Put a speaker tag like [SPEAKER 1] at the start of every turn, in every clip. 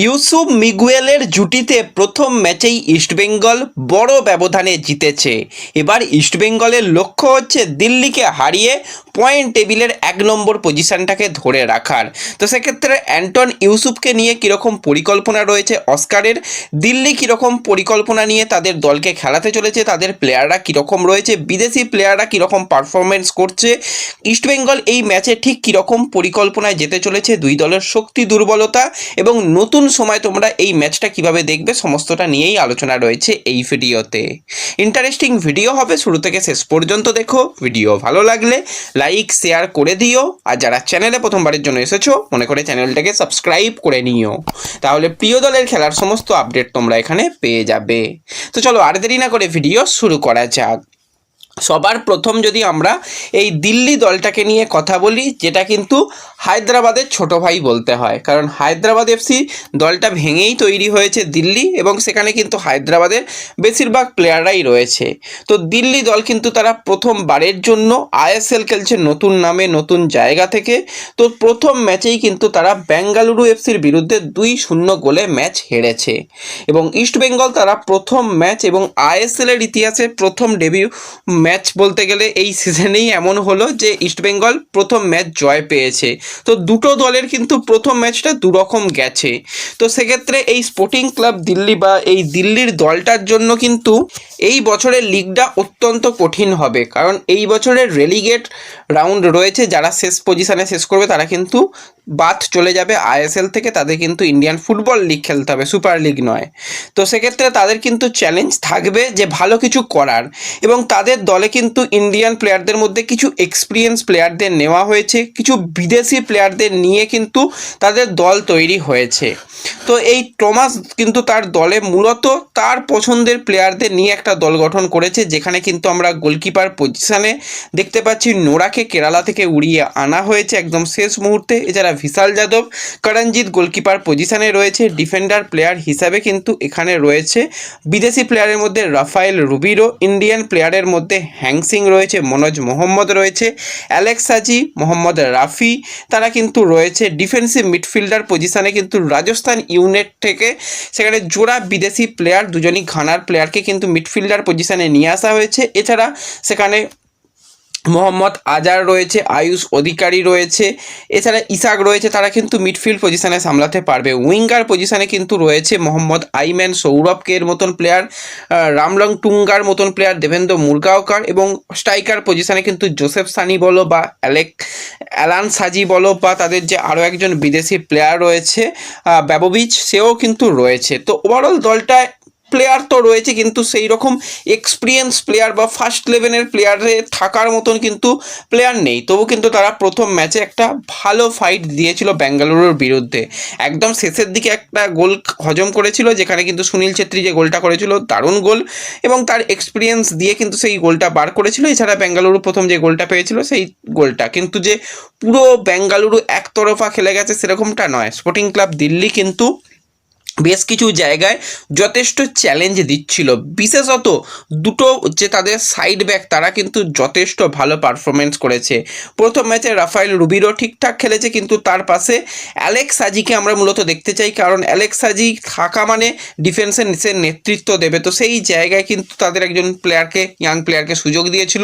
[SPEAKER 1] ইউসুফ মিগুয়েলের জুটিতে প্রথম ম্যাচেই ইস্টবেঙ্গল বড় ব্যবধানে জিতেছে। এবার ইস্টবেঙ্গলের লক্ষ্য হচ্ছে দিল্লিকে হারিয়ে পয়েন্ট টেবিলের 1 নম্বর পজিশনটাকে ধরে রাখার। তো সেক্ষেত্রে অ্যান্টন ইউসুফকে নিয়ে কীরকম পরিকল্পনা রয়েছে অস্কারের, দিল্লি কীরকম পরিকল্পনা নিয়ে তাদের দলকে খেলাতে চলেছে, তাদের প্লেয়াররা কীরকম রয়েছে, বিদেশি প্লেয়াররা কীরকম পারফরমেন্স করছে, ইস্টবেঙ্গল এই ম্যাচে ঠিক কীরকম পরিকল্পনায় যেতে চলেছে, দুই দলের শক্তি দুর্বলতা এবং নতুন সময় তোমরা এই ম্যাচটা কিভাবে দেখবে সমস্তটা নিয়েই আলোচনা রয়েছে এই ভিডিওতে। ইন্টারেস্টিং ভিডিও হবে, শুরু থেকে শেষ পর্যন্ত দেখো। ভিডিও ভালো লাগলে লাইক শেয়ার করে দিও, আর যারা চ্যানেলে প্রথমবারের জন্য এসেছো মনে করে চ্যানেলটাকে সাবস্ক্রাইব করে নিও, তাহলে প্রিয় দলের খেলার সমস্ত আপডেট তোমরা এখানে পেয়ে যাবে। তো চলো আর দেরি না করে ভিডিও শুরু করা যাক। সবার প্রথম যদি আমরা এই দিল্লি দলটাকে নিয়ে কথা বলি, যেটা কিন্তু হায়দ্রাবাদের ছোট ভাই বলতে হয়, কারণ হায়দ্রাবাদ এফসি দলটা ভেঙেই তৈরি হয়েছে দিল্লি, এবং সেখানে কিন্তু হায়দ্রাবাদের বেশিরভাগ প্লেয়াররাই রয়েছে। তো দিল্লি দল কিন্তু তারা প্রথমবারের জন্য আইএসএল খেলছে নতুন নামে নতুন জায়গা থেকে। তো প্রথম ম্যাচেই কিন্তু তারা বেঙ্গালুরু এফসির বিরুদ্ধে 2-0 গোলে ম্যাচ হেরেছে, এবং ইস্টবেঙ্গল তারা প্রথম ম্যাচ এবং আইএসএলের ইতিহাসে প্রথম ডেবিউ ম্যাচ বলতে গেলে এই সিজনেই এমন হলো যে ইস্টবেঙ্গল প্রথম ম্যাচ জয় পেয়েছে। তো দুটো দলের কিন্তু প্রথম ম্যাচটা দুরকম গেছে। তো সেক্ষেত্রে এই স্পোর্টিং ক্লাব দিল্লি বা এই দিল্লির দলটার জন্য কিন্তু এই বছরের লিগটা অত্যন্ত কঠিন হবে, কারণ এই বছরের রেলিগেট রাউন্ড রয়েছে। যারা শেষ পজিশনে শেষ করবে তারা কিন্তু বাদ চলে যাবে আইএসএল থেকে, তাদের কিন্তু ইন্ডিয়ান ফুটবল লিগ খেলতে হবে, সুপার লিগ নয়। তো সেক্ষেত্রে তাদের কিন্তু চ্যালেঞ্জ থাকবে যে ভালো কিছু করার, এবং তাদের দলে কিন্তু ইন্ডিয়ান প্লেয়ারদের মধ্যে কিছু এক্সপিরিয়েন্স প্লেয়ারদের নেওয়া হয়েছে, কিছু বিদেশি প্লেয়ারদের নিয়ে কিন্তু তাদের দল তৈরি হয়েছে। তো এই টমাস কিন্তু তার দলে মূলত তার পছন্দের প্লেয়ারদের নিয়ে একটা দল গঠন করেছে, যেখানে কিন্তু আমরা গোলকিপার পজিশনে দেখতে পাচ্ছি নোরাকে কেরালা থেকে উড়িয়ে আনা হয়েছে একদম শেষ মুহূর্তে। এছাড়া ভিশাল যাদব, করণজিৎ গোলকিপার পজিশনে রয়েছে। ডিফেন্ডার প্লেয়ার হিসাবে কিন্তু এখানে রয়েছে বিদেশি প্লেয়ারের মধ্যে রাফায়েল রুবিরো, ইন্ডিয়ান প্লেয়ারের মধ্যে হ্যাংসিং রয়েছে, মনোজ মোহাম্মদ রয়েছে, অ্যালেক্স সাজি, মোহাম্মদ রাফি, তারা কিন্তু রয়েছে। ডিফেন্সিভ মিডফিল্ডার পজিশনে কিন্তু রাজস্থান ইউনাইটেড থেকে সেখানে জোড়া বিদেশি প্লেয়ার, দুজনই ঘানার প্লেয়ারকে কিন্তু মিডফিল্ডার পজিশনে নিয়ে আসা হয়েছে। এছাড়া সেখানে মোহাম্মদ আজার রয়েছে, আয়ুষ অধিকারী রয়েছে, এছাড়া ইসাক রয়েছে, তারা কিন্তু মিডফিল্ড পজিশনে সামলাতে পারবে। উইঙ্গার পজিশনে কিন্তু রয়েছে মোহাম্মদ আইম্যান, সৌরভ কে এর মতন প্লেয়ার, রামলং টুঙ্গার মতন প্লেয়ার, দেবেন্দ্র মুরগাওকার, এবং স্ট্রাইকার পজিশনে কিন্তু জোসেফ সানি বলো বা অ্যালান সাজি বলো, বা তাদের যে আরও একজন বিদেশি প্লেয়ার রয়েছে ব্যাবোভিচ, সেও কিন্তু রয়েছে। তো ওভারঅল দলটায় প্লেয়ার তো রয়েছে, কিন্তু সেই রকম এক্সপিরিয়েন্স প্লেয়ার বা ফার্স্ট লেভেলের প্লেয়ারে থাকার মতন কিন্তু প্লেয়ার নেই। তবু কিন্তু তারা প্রথম ম্যাচে একটা ভালো ফাইট দিয়েছিল বেঙ্গালুরুর বিরুদ্ধে, একদম শেষের দিকে একটা গোল হজম করেছিল, যেখানে কিন্তু সুনীল ছেত্রী যে গোলটা করেছিল দারুণ গোল, এবং তার এক্সপিরিয়েন্স দিয়ে কিন্তু সেই গোলটা বার করেছিল। এছাড়া বেঙ্গালুরু প্রথম যে গোলটা পেয়েছিল সেই গোলটা কিন্তু যে পুরো বেঙ্গালুরু একতরফা খেলে গেছে সেরকমটা নয়। স্পোর্টিং ক্লাব দিল্লি কিন্তু বেশ কিছু জায়গায় যথেষ্ট চ্যালেঞ্জ দিচ্ছিল, বিশেষত দুটো যে তাদের সাইড ব্যাক তারা কিন্তু যথেষ্ট ভালো পারফরমেন্স করেছে। প্রথম ম্যাচে রাফায়েল রুবিরো ঠিকঠাক খেলেছে, কিন্তু তার পাশে অ্যালেক্স সাজিকে আমরা মূলত দেখতে চাই, কারণ অ্যালেক্স সাজি থাকা মানে ডিফেন্সের নিচে নেতৃত্ব দেবে। তো সেই জায়গায় কিন্তু তাদের একজন প্লেয়ারকে, ইয়াং প্লেয়ারকে সুযোগ দিয়েছিল,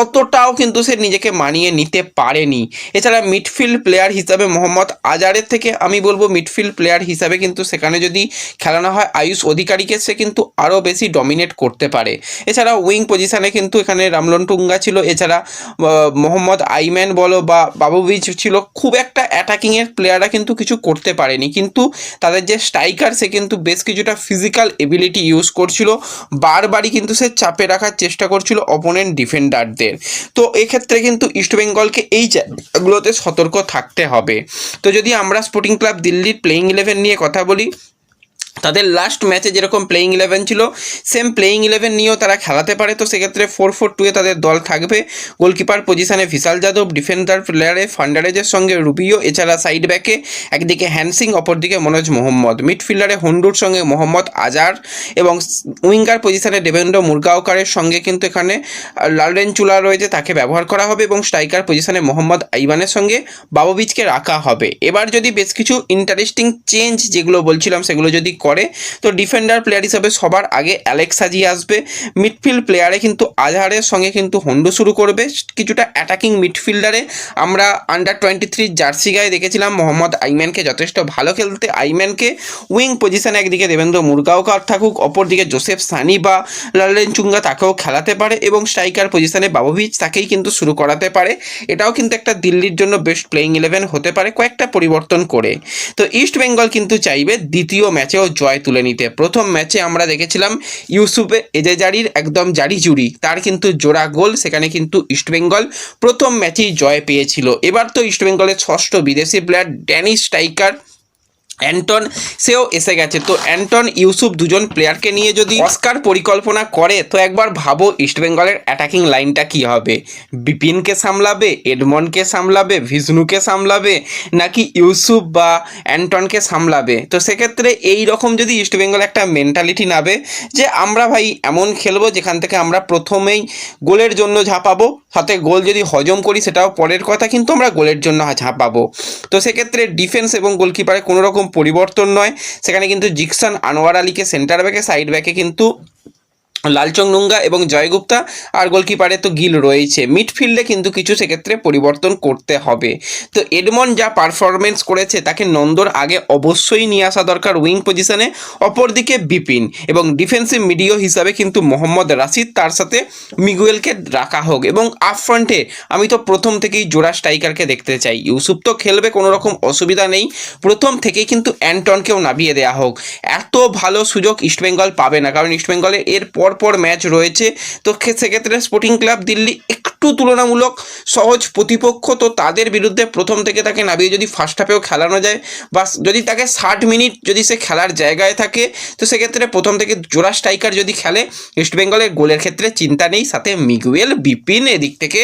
[SPEAKER 1] অতটাও কিন্তু সে নিজেকে মানিয়ে নিতে পারেনি। এছাড়া মিডফিল্ড প্লেয়ার হিসাবে মোহাম্মদ আজারের থেকে আমি বলবো মিডফিল্ড প্লেয়ার হিসাবে কিন্তু সেখানে যদি খেলানো হয় আয়ুষ অধিকারীকে, সে কিন্তু আরও বেশি ডমিনেট করতে পারে। এছাড়া উইং পজিশানে কিন্তু এখানে রামলন টুঙ্গা ছিল, এছাড়া মোহাম্মদ আইম্যান বলো বা বাবুভিচ ছিল। খুব একটা অ্যাটাকিংয়ের প্লেয়াররা কিন্তু কিছু করতে পারেনি, কিন্তু তাদের যে স্ট্রাইকার সে কিন্তু বেশ কিছুটা ফিজিক্যাল এবিলিটি ইউজ করছিল, বারবারই কিন্তু সে চাপে রাখার চেষ্টা করছিল অপোনেন্ট ডিফেন্ডারদের। তো এক্ষেত্রে কিন্তু ইস্টবেঙ্গলকে এই জায়গাগুলোতে সতর্ক থাকতে হবে। তো যদি আমরা স্পোর্টিং ক্লাব দিল্লির প্লেইং 11 নিয়ে কথা বলি, তাদের লাস্ট ম্যাচে যেরকম প্লেইং 11 ছিল সেম প্লেইং 11 নিয়েও তারা খেলাতে পারে। তো সেক্ষেত্রে 4-4-2-এ তাদের দল থাকবে। গোলকিপার পজিশনে ভিশাল যাদব, ডিফেন্ডার প্লেয়ারে ফান্ডারেজের সঙ্গে রুবিও, এছাড়া সাইড ব্যাকে একদিকে হ্যানসিং, অপরদিকে মনোজ মোহাম্মদ, মিডফিল্ডারে হন্ডুর সঙ্গে মোহাম্মদ আজার এবং উইঙ্গার পজিশনে দেবেন্দ্র মুরগাওকারের সঙ্গে কিন্তু এখানে লালরেন চুলা রয়েছে, তাকে ব্যবহার করা হবে এবং স্ট্রাইকার পজিশনে মোহাম্মদ আইবানের সঙ্গে বাবোভিচকে রাখা হবে। এবার যদি বেশ কিছু ইন্টারেস্টিং চেঞ্জ যেগুলো বলছিলাম সেগুলো যদি করে, তো ডিফেন্ডার প্লেয়ার হিসেবে সবার আগে অ্যালেক্স হাজি আসবে। মিডফিল্ড প্লেয়ারে কিন্তু আজহারের সঙ্গে কিন্তু হন্ডু শুরু করবে। কিছুটা অ্যাটাকিং মিডফিল্ডারে আমরা আন্ডার-23 জার্সি গায়ে দেখেছিলাম মোহাম্মদ আইম্যানকে যথেষ্ট ভালো খেলতে। আইম্যানকে উইং পজিশনে একদিকে দেবেন্দ্র মুরগাওকার থাকুক, অপরদিকে জোসেফ সানি বা লালরেন চুঙ্গা তাকেও খেলাতে পারে এবং স্ট্রাইকার পজিশনে বাবোভিচ তাকেই কিন্তু শুরু করাতে পারে। এটাও কিন্তু একটা দিল্লির জন্য বেস্ট প্লেইং 11 হতে পারে কয়েকটা পরিবর্তন করে। তো ইস্ট বেঙ্গল কিন্তু চাইবে দ্বিতীয় ম্যাচেও জয় তুলে নিতে। প্রথম ম্যাচে আমরা দেখেছিলাম ইউসুফে এজেজারির একদম জারি জুড়ি, তার কিন্তু জোড়া গোল, সেখানে কিন্তু ইস্টবেঙ্গল প্রথম ম্যাচেই জয় পেয়েছিল। এবার তো ইস্টবেঙ্গলের ষষ্ঠ বিদেশি প্লেয়ার ড্যানিশ স্ট্রাইকার অ্যান্টন সেও এসে গেছে। তো অ্যান্টন ইউসুফ দুজন প্লেয়ারকে নিয়ে যদি অস্কার পরিকল্পনা করে তো একবার ভাবো ইস্টবেঙ্গলের অ্যাটাকিং লাইনটা কী হবে। বিপিনকে সামলাবে, এডমন্ডকে সামলাবে, ভিষ্ণুকে সামলাবে, নাকি ইউসুফ বা অ্যান্টনকে সামলাবে। তো সেক্ষেত্রে এই রকম যদি ইস্টবেঙ্গল একটা মেন্টালিটি নাবে যে আমরা ভাই এমন খেলবো যেখান থেকে আমরা প্রথমেই গোলের জন্য ঝাঁপাবো, সাথে গোল যদি হজম করি সেটাও পরের কথা, কিন্তু আমরা গোলের জন্য ঝাঁপাবো। তো সেক্ষেত্রে ডিফেন্স এবং গোলকিপারে কোনো রকম পরিবর্তন নয়। সেখানে কিন্তু জিকসন আনোয়ার আলীকে সেন্টার ব্যাকে, সাইড ব্যাকে কিন্তু লালচং নুঙ্গা এবং জয়গুপ্তা, আর গোলকিপারে তো গিল রয়েছে। মিডফিল্ডে কিন্তু কিছু সেক্ষেত্রে পরিবর্তন করতে হবে। তো এডমন্ড যা পারফরমেন্স করেছে তাকে নন্দর আগে অবশ্যই নিয়ে আসা দরকার উইং পজিশনে। অপরদিকে বিপিন এবং ডিফেন্সিভ মিডিও হিসাবে কিন্তু মোহাম্মদ রাশিদ, তার সাথে মিগুয়েলকে রাখা হোক এবং আপ ফ্রন্টে আমি তো প্রথম থেকেই জোড়া স্ট্রাইকারকে দেখতে চাই। ইউসুফ তো খেলবে, কোনো রকম অসুবিধা নেই, প্রথম থেকেই কিন্তু অ্যান্টনকেও নামিয়ে দেওয়া হোক। এত ভালো সুযোগ ইস্টবেঙ্গল পাবে না, কারণ ইস্টবেঙ্গলের এর পর ম্যাচ রয়েছে। তো সেক্ষেত্রে স্পোর্টিং ক্লাব দিল্লি একটু তুলনামূলক সহজ প্রতিপক্ষ, তো তাদের বিরুদ্ধে প্রথম থেকে তাকে নামিয়ে যদি ফার্স্ট হাফেও খেলানো যায় বা যদি তাকে 60 মিনিট যদি সে খেলার জায়গায় থাকে, তো সেক্ষেত্রে প্রথম থেকে জোড়া স্ট্রাইকার যদি খেলে ইস্টবেঙ্গলের গোলের ক্ষেত্রে চিন্তা নেই। সাথে মিগুয়েল, বিপিন, এদিক থেকে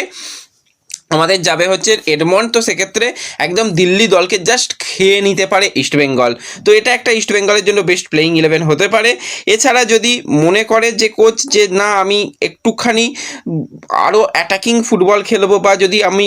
[SPEAKER 1] আমাদের যাবে হচ্ছে এডমন্ড। তো সেক্ষেত্রে একদম দিল্লি দলকে জাস্ট খেয়ে নিতে পারে ইস্টবেঙ্গল। তো এটা একটা ইস্টবেঙ্গলের জন্য বেস্ট প্লেইং 11 হতে পারে। এছাড়া যদি মনে করে যে কোচ যে না আমি একটুখানি আরও অ্যাটাকিং ফুটবল খেলবো বা যদি আমি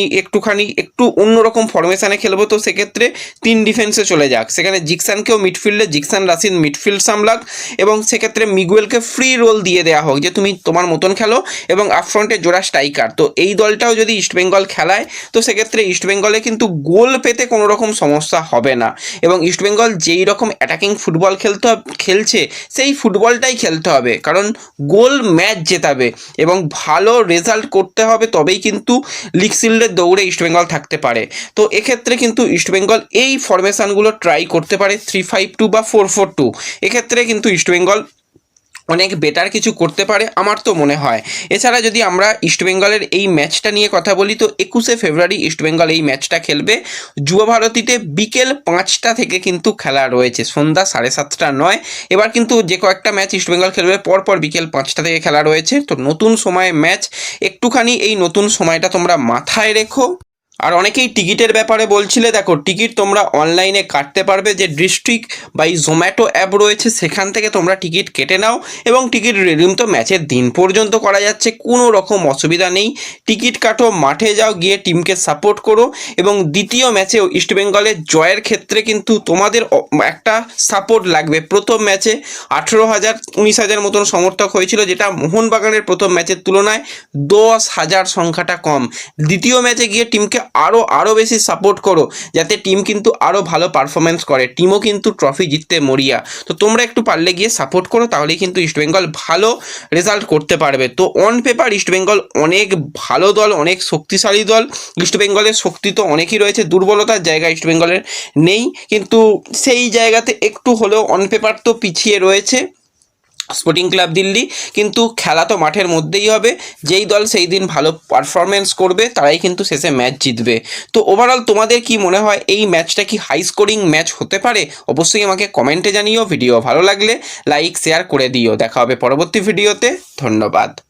[SPEAKER 1] একটু অন্যরকম ফরমেশানে খেলবো, তো সেক্ষেত্রে 3 ডিফেন্সে চলে যাক। সেখানে জিকসানকেও মিডফিল্ডে, জিকসান রাশিদ মিডফিল্ড সামলাক এবং সেক্ষেত্রে মিগুয়েলকে ফ্রি রোল দিয়ে দেওয়া হোক যে তুমি তোমার মতন খেলো এবং আপফ্রন্টে জোড়া স্ট্রাইকার। তো এই দলটাও যদি ইস্টবেঙ্গল খেলায় তো সেক্ষেত্রে ইস্টবেঙ্গলে কিন্তু গোল পেতে কোনো রকম সমস্যা হবে না এবং ইস্টবেঙ্গল যেই রকম অ্যাটাকিং ফুটবল খেলছে সেই ফুটবলটাই খেলতে হবে, কারণ গোল ম্যাচ জেতাবে এবং ভালো রেজাল্ট করতে হবে, তবেই কিন্তু লিগ শিল্ডের দৌড়ে ইস্টবেঙ্গল থাকতে পারে। তো এক্ষেত্রে কিন্তু ইস্টবেঙ্গল এই ফরমেশনগুলো ট্রাই করতে পারে 3-5-2 বা 4-4-2। এক্ষেত্রে কিন্তু ইস্টবেঙ্গল অনেক বেটার কিছু করতে পারে আমার তো মনে হয়। এছাড়া যদি আমরা ইস্টবেঙ্গলের এই ম্যাচটা নিয়ে কথা বলি, তো 21শে ফেব্রুয়ারি ইস্টবেঙ্গল এই ম্যাচটা খেলবে যুব ভারতীতে বিকেল 5টা থেকে কিন্তু খেলা রয়েছে, সন্ধ্যা 7:30 নয়। এবার কিন্তু যে কয়েকটা ম্যাচ ইস্টবেঙ্গল খেলবে পরপর বিকেল 5টা থেকে খেলা রয়েছে। তো নতুন সময়ে ম্যাচ, একটুখানি এই নতুন সময়টা তোমরা মাথায় রেখো। আর অনেকেই টিকিটের ব্যাপারে বলছিলে, দেখো টিকিট তোমরা অনলাইনে কাটতে পারবে, যে ডিস্ট্রিক্ট বা জোম্যাটো অ্যাপ রয়েছে সেখান থেকে তোমরা টিকিট কেটে নাও এবং টিকিট রিডিম তো ম্যাচের দিন পর্যন্ত করা যাচ্ছে, কোনো রকম অসুবিধা নেই। টিকিট কাটো, মাঠে যাও, গিয়ে টিমকে সাপোর্ট করো এবং দ্বিতীয় ম্যাচেও ইস্টবেঙ্গলের জয়ের ক্ষেত্রে কিন্তু তোমাদের একটা সাপোর্ট লাগবে। প্রথম ম্যাচে 18,000-19,000 মতন সমর্থক হয়েছিল, যেটা মোহনবাগানের প্রথম ম্যাচের তুলনায় 10,000 সংখ্যাটা কম। দ্বিতীয় ম্যাচে গিয়ে টিমকে আরও বেশি সাপোর্ট করো, যাতে টিম কিন্তু আরও ভালো পারফরমেন্স করে, টিমও কিন্তু ট্রফি জিততে মরিয়া। তো তোমরা একটু পারলে গিয়ে সাপোর্ট করো, তাহলেই কিন্তু ইস্টবেঙ্গল ভালো রেজাল্ট করতে পারবে। তো অন পেপার ইস্টবেঙ্গল অনেক ভালো দল, অনেক শক্তিশালী দল। ইস্টবেঙ্গলের শক্তি তো অনেকই রয়েছে, দুর্বলতার জায়গা ইস্টবেঙ্গলের নেই, কিন্তু সেই জায়গাতে একটু হলেও অন পেপার তো পিছিয়ে রয়েছে। Sporting club Delhi. কিন্তু খেলা তো মাঠের মধ্যেই হবে, যেই দল সেই দিন ভালো পারফরমেন্স করবে তারাই কিন্তু শেষে ম্যাচ জিতবে। তো ওভারঅল তোমাদের কি মনে হয়, এই ম্যাচটা কি হাই স্কোরিং ম্যাচ হতে পারে? অবশ্যই আমাকে কমেন্টে জানিও। ভিডিও ভালো লাগলে লাইক শেয়ার করে দিও। দেখা হবে পরবর্তী ভিডিওতে। ধন্যবাদ।